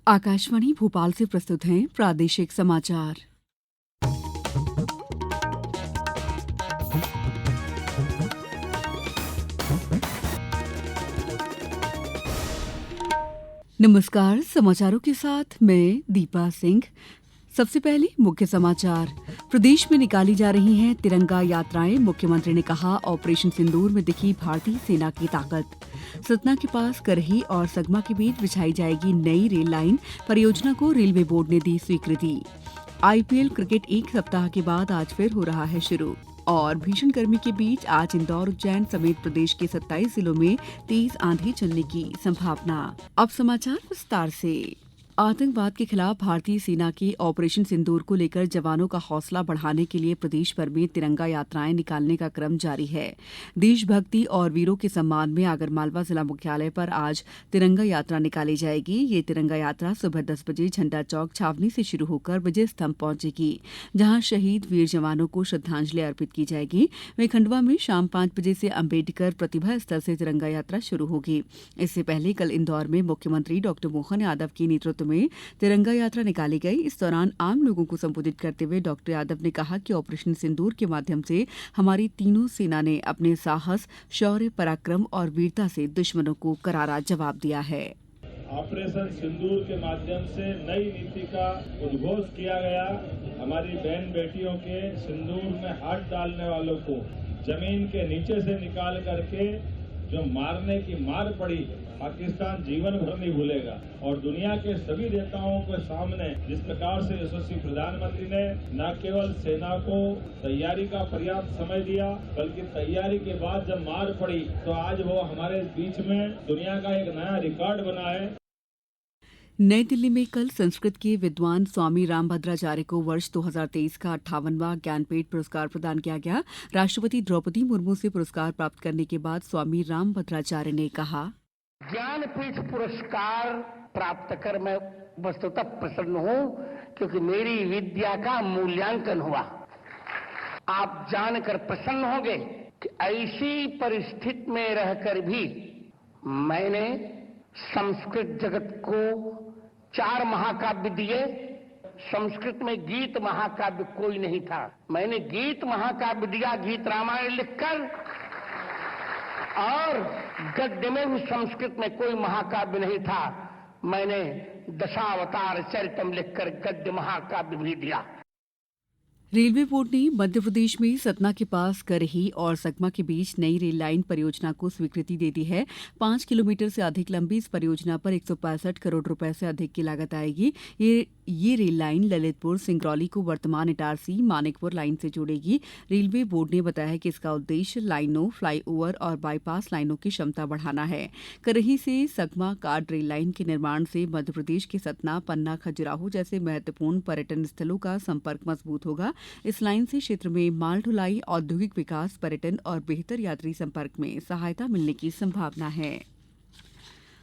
आकाशवाणी भोपाल से प्रस्तुत हैं प्रादेशिक समाचार। नमस्कार, समाचारों के साथ मैं दीपा सिंह। सबसे पहले मुख्य समाचार। प्रदेश में निकाली जा रही हैं तिरंगा यात्राएं। मुख्यमंत्री ने कहा, ऑपरेशन सिंदूर में दिखी भारतीय सेना की ताकत। सतना के पास करही और सगमा के बीच बिछाई जाएगी नई रेल लाइन। परियोजना को रेलवे बोर्ड ने दी स्वीकृति। आईपीएल क्रिकेट एक सप्ताह के बाद आज फिर हो रहा है शुरू। और भीषण गर्मी के बीच आज इंदौर, उज्जैन समेत प्रदेश के 27 जिलों में तेज आंधी चलने की संभावना। अब समाचार विस्तार से। आतंकवाद के खिलाफ भारतीय सेना के ऑपरेशन सिंदूर को लेकर जवानों का हौसला बढ़ाने के लिए प्रदेश भर में तिरंगा यात्राएं निकालने का क्रम जारी है। देशभक्ति और वीरों के सम्मान में आगरमालवा जिला मुख्यालय पर आज तिरंगा यात्रा निकाली जाएगी। ये तिरंगा यात्रा सुबह 10 बजे झंडा चौक छावनी से शुरू होकर विजय स्तंभ पहुंचेगी, जहां शहीद वीर जवानों को श्रद्धांजलि अर्पित की जाएगी। वहीं खंडवा में शाम 5 बजे से अम्बेडकर प्रतिभा स्थल से तिरंगा यात्रा शुरू होगी। इससे पहले कल इंदौर में मुख्यमंत्री डॉ मोहन यादव के नेतृत्व में तिरंगा यात्रा निकाली गई। इस दौरान आम लोगों को संबोधित करते हुए डॉ यादव ने कहा कि ऑपरेशन सिंदूर के माध्यम से हमारी तीनों सेना ने अपने साहस, शौर्य, पराक्रम और वीरता से दुश्मनों को करारा जवाब दिया है। ऑपरेशन सिंदूर के माध्यम से नई नीति का उद्घोष किया गया। हमारी बहन बेटियों के सिंदूर में हाथ डालने वालों को जमीन के नीचे से निकाल करके जो मारने की मार पड़ी, पाकिस्तान जीवन भर नहीं भूलेगा। और दुनिया के सभी नेताओं के सामने जिस प्रकार से यशस्वी प्रधानमंत्री ने न केवल सेना को तैयारी का पर्याप्त समय दिया, बल्कि तैयारी के बाद जब मार पड़ी तो आज वो हमारे बीच में दुनिया का एक नया रिकॉर्ड बना है। नई दिल्ली में कल संस्कृत के विद्वान स्वामी रामभद्राचार्य को वर्ष 2023 का 58वां ज्ञानपीठ पुरस्कार प्रदान किया गया। राष्ट्रपति द्रौपदी मुर्मू से पुरस्कार प्राप्त करने के बाद स्वामी रामभद्राचार्य ने कहा, ज्ञानपीठ पुरस्कार प्राप्त कर मैं वस्तुतः प्रसन्न हूं, क्योंकि मेरी विद्या का मूल्यांकन हुआ। आप जानकर प्रसन्न होंगे कि ऐसी परिस्थिति में रहकर भी मैंने संस्कृत जगत को 4 महाकाव्य दिए। संस्कृत में गीत महाकाव्य कोई नहीं था, मैंने गीत महाकाव्य दिया, गीत रामायण लिखकर। और गद्य में भी संस्कृत में कोई महाकाव्य नहीं था, मैंने दशावतार चरितम लिखकर गद्य महाकाव्य भी दिया। रेलवे बोर्ड ने मध्य प्रदेश में सतना के पास करही और सगमा के बीच नई रेल लाइन परियोजना को स्वीकृति दे दी है। 5 किलोमीटर से अधिक लंबी इस परियोजना पर 165 करोड़ रुपए से अधिक की लागत आएगी। ये रेल लाइन ललितपुर सिंगरौली को वर्तमान इटारसी मानिकपुर लाइन से जोड़ेगी। रेलवे बोर्ड ने बताया कि इसका उद्देश्य लाइनों, फ्लाईओवर और बाईपास लाइनों की क्षमता बढ़ाना है। करही से सगमा कार्ड रेल लाइन के निर्माण से मध्य प्रदेश के सतना, पन्ना, खजुराहो जैसे महत्वपूर्ण पर्यटन स्थलों का संपर्क मजबूत होगा। इस लाइन से क्षेत्र में माल ढुलाई, औद्योगिक विकास, पर्यटन और बेहतर यात्री संपर्क में सहायता मिलने की संभावना है।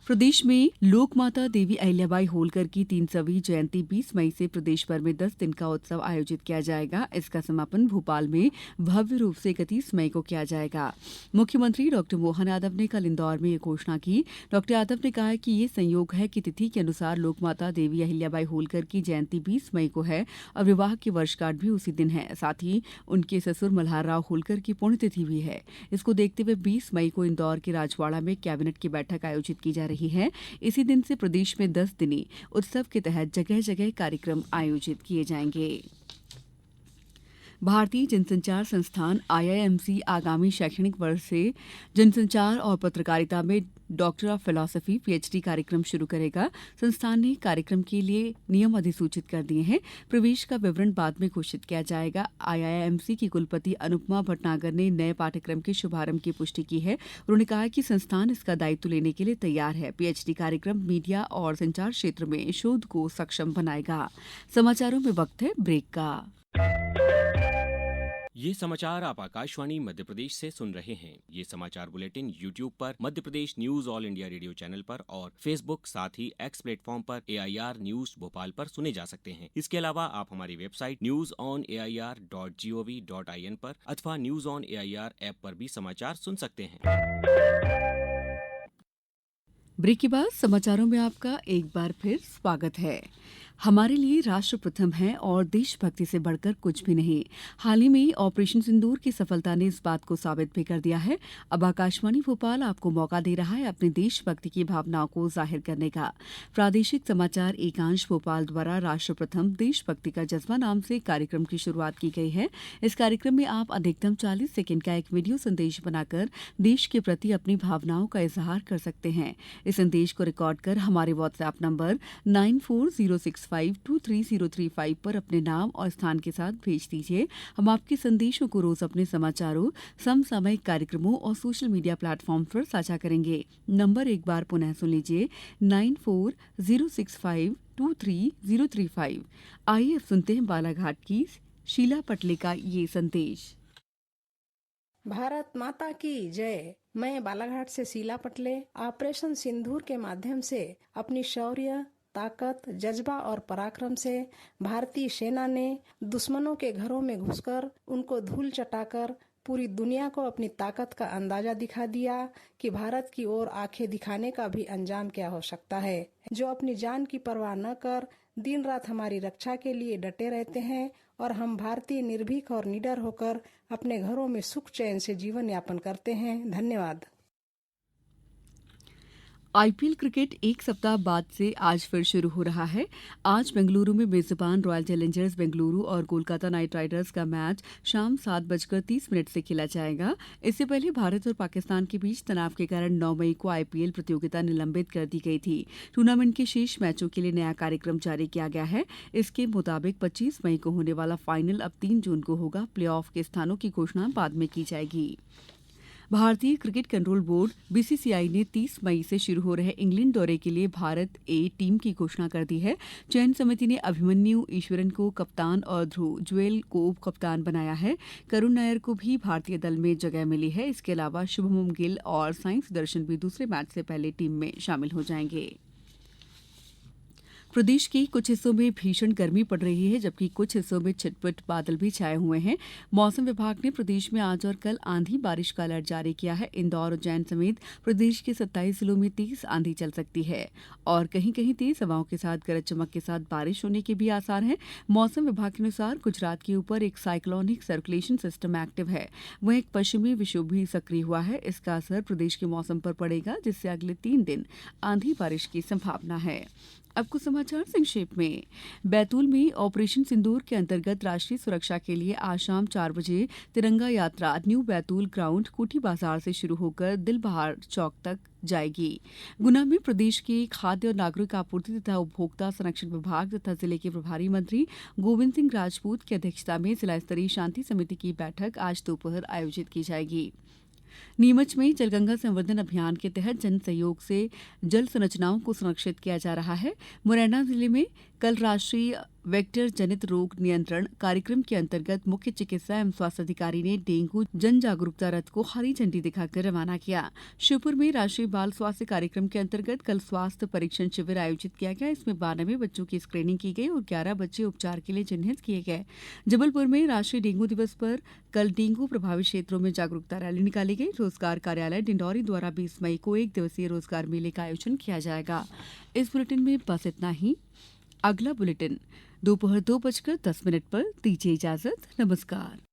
प्रदेश में लोक माता देवी अहिल्याबाई होलकर की 300वीं जयंती 20 मई से प्रदेश भर में 10 दिन का उत्सव आयोजित किया जाएगा। इसका समापन भोपाल में भव्य रूप से 31 मई को किया जाएगा। मुख्यमंत्री डॉ मोहन यादव ने कल इंदौर में ये घोषणा की। डॉ यादव ने कहा कि ये संयोग है कि तिथि के अनुसार लोक माता देवी अहिल्याबाई होलकर की जयंती 20 मई को है और विवाह की वर्षगांठ भी उसी दिन है। साथ ही उनके ससुर मल्हारराव होलकर की पुण्यतिथि भी है। इसको देखते हुए 20 मई को इंदौर के राजवाड़ा में कैबिनेट की बैठक आयोजित की जा रही है। इसी दिन से प्रदेश में 10 दिनी उत्सव के तहत जगह जगह कार्यक्रम आयोजित किए जाएंगे। भारतीय जनसंचार संस्थान आईआईएमसी आगामी शैक्षणिक वर्ष से जनसंचार और पत्रकारिता में डॉक्टर ऑफ फिलॉसफी पीएचडी कार्यक्रम शुरू करेगा। संस्थान ने कार्यक्रम के लिए नियम अधिसूचित कर दिए हैं। प्रवेश का विवरण बाद में घोषित किया जाएगा। आईआईएमसी की कुलपति अनुपमा भटनागर ने नए पाठ्यक्रम के शुभारंभ की पुष्टि की है। उन्होंने कहा कि संस्थान इसका दायित्व लेने के लिए तैयार है। पीएचडी कार्यक्रम मीडिया और संचार क्षेत्र में शोध को सक्षम बनाएगा। समाचारों में वक्त है ब्रेक का। ये समाचार आप आकाशवाणी मध्य प्रदेश से सुन रहे हैं। ये समाचार बुलेटिन YouTube पर Madhya Pradesh news All India Radio channel पर और Facebook साथ ही X प्लेटफॉर्म पर AIR न्यूज भोपाल पर सुने जा सकते हैं। इसके अलावा आप हमारी वेबसाइट newsonair.gov.in पर अथवा न्यूज ऑन AIR ऐप पर भी समाचार सुन सकते हैं। ब्रेक के बाद समाचारों में आपका एक बार फिर स्वागत है। हमारे लिए राष्ट्र प्रथम है और देशभक्ति से बढ़कर कुछ भी नहीं। हाल ही में ऑपरेशन सिंदूर की सफलता ने इस बात को साबित भी कर दिया है। अब आकाशवाणी भोपाल आपको मौका दे रहा है अपनी देशभक्ति की भावनाओं को जाहिर करने का। प्रादेशिक समाचार एकांश भोपाल द्वारा राष्ट्र प्रथम देशभक्ति का जज्बा नाम से कार्यक्रम की शुरुआत की गई है। इस कार्यक्रम में आप अधिकतम 40 सेकंड का एक वीडियो संदेश बनाकर देश के प्रति अपनी भावनाओं का इजहार कर सकते हैं। इस संदेश को रिकॉर्ड कर हमारे व्हाट्सएप नंबर 9406523035 पर अपने नाम और स्थान के साथ भेज दीजिए। हम आपके संदेशों को रोज अपने समाचारों, समसामयिक कार्यक्रमों और सोशल मीडिया प्लेटफॉर्म पर साझा करेंगे। नंबर एक बार पुनः सुन लीजिए 9406523035। आइए अब सुनते हैं बालाघाट की शीला पटले का ये संदेश। भारत माता की जय। मैं बालाघाट से शीला पटले ऑपरेशन सिंदूर के माध्यम से अपनी शौर्य, ताकत, जज्बा और पराक्रम से भारतीय सेना ने दुश्मनों के घरों में घुसकर उनको धूल चटाकर पूरी दुनिया को अपनी ताकत का अंदाजा दिखा दिया कि भारत की ओर आंखें दिखाने का भी अंजाम क्या हो सकता है। जो अपनी जान की परवाह न कर दिन रात हमारी रक्षा के लिए डटे रहते हैं और हम भारतीय निर्भीक और निडर होकर अपने घरों में सुख चैन से जीवन यापन करते हैं। धन्यवाद। आईपीएल क्रिकेट एक सप्ताह बाद से आज फिर शुरू हो रहा है। आज बेंगलुरु में मेजबान रॉयल चैलेंजर्स बेंगलुरु और कोलकाता नाइट राइडर्स का मैच शाम 7:30 से खेला जाएगा। इससे पहले भारत और पाकिस्तान के बीच तनाव के कारण 9 मई को आईपीएल प्रतियोगिता निलंबित कर दी गई थी। टूर्नामेंट के शेष मैचों के लिए नया कार्यक्रम जारी किया गया है। इसके मुताबिक 25 मई को होने वाला फाइनल अब 3 जून को होगा। प्लेऑफ के स्थानों की घोषणा बाद में की जाएगी। भारतीय क्रिकेट कंट्रोल बोर्ड बीसीसीआई ने 30 मई से शुरू हो रहे इंग्लैंड दौरे के लिए भारत ए टीम की घोषणा कर दी है। चयन समिति ने अभिमन्यु ईश्वरन को कप्तान और ध्रुव जुएल को कप्तान बनाया है। करुण नायर को भी भारतीय दल में जगह मिली है। इसके अलावा शुभमन गिल और साई सुदर्शन भी दूसरे मैच से पहले टीम में शामिल हो जाएंगे। प्रदेश के कुछ हिस्सों में भीषण गर्मी पड़ रही है, जबकि कुछ हिस्सों में छिटपुट बादल भी छाए हुए हैं। मौसम विभाग ने प्रदेश में आज और कल आंधी बारिश का अलर्ट जारी किया है। इंदौर, उज्जैन समेत प्रदेश के 27 जिलों में तेज आंधी चल सकती है और कहीं कहीं तेज हवाओं के साथ गरज चमक के साथ बारिश होने के भी आसार हैं। मौसम विभाग के अनुसार गुजरात के ऊपर एक साइक्लोनिक सर्कुलेशन सिस्टम एक्टिव है। वहीं एक पश्चिमी विक्षोभ भी सक्रिय हुआ है। इसका असर प्रदेश के मौसम पर पड़ेगा, जिससे अगले 3 दिन आंधी बारिश की संभावना है। अब कुछ समाचार संक्षेप में। बैतूल में ऑपरेशन सिंदूर के अंतर्गत राष्ट्रीय सुरक्षा के लिए आज शाम 4 बजे तिरंगा यात्रा न्यू बैतूल ग्राउंड कोठी बाजार से शुरू होकर दिलबहार चौक तक जाएगी। गुना में प्रदेश के खाद्य और नागरिक आपूर्ति तथा उपभोक्ता संरक्षण विभाग तथा जिले के प्रभारी मंत्री गोविंद सिंह राजपूत की अध्यक्षता में जिला स्तरीय शांति समिति की बैठक आज दोपहर आयोजित की जाएगी। नीमच में जलगंगा संवर्धन अभियान के तहत जन सहयोग से जल संरचनाओं को संरक्षित किया जा रहा है। मुरैना जिले में कल राष्ट्रीय वेक्टर जनित रोग नियंत्रण कार्यक्रम के अंतर्गत मुख्य चिकित्सा एवं स्वास्थ्य अधिकारी ने डेंगू जन जागरूकता रथ को हरी झंडी दिखाकर रवाना किया। श्योपुर में राष्ट्रीय बाल स्वास्थ्य कार्यक्रम के अंतर्गत कल स्वास्थ्य परीक्षण शिविर आयोजित किया गया। इसमें 92 बच्चों की स्क्रीनिंग की गई और 11 बच्चे उपचार के लिए चिन्हित किए गए। जबलपुर में राष्ट्रीय डेंगू दिवस पर कल डेंगू प्रभावित क्षेत्रों में जागरूकता रैली निकाली गई। रोजगार कार्यालय डिंडौरी द्वारा 20 मई को 1 दिवसीय रोजगार मेले का आयोजन किया जाएगा। इस बुलेटिन में बस इतना ही। अगला बुलेटिन दोपहर 2:10 पर। दीजिए इजाजत। नमस्कार।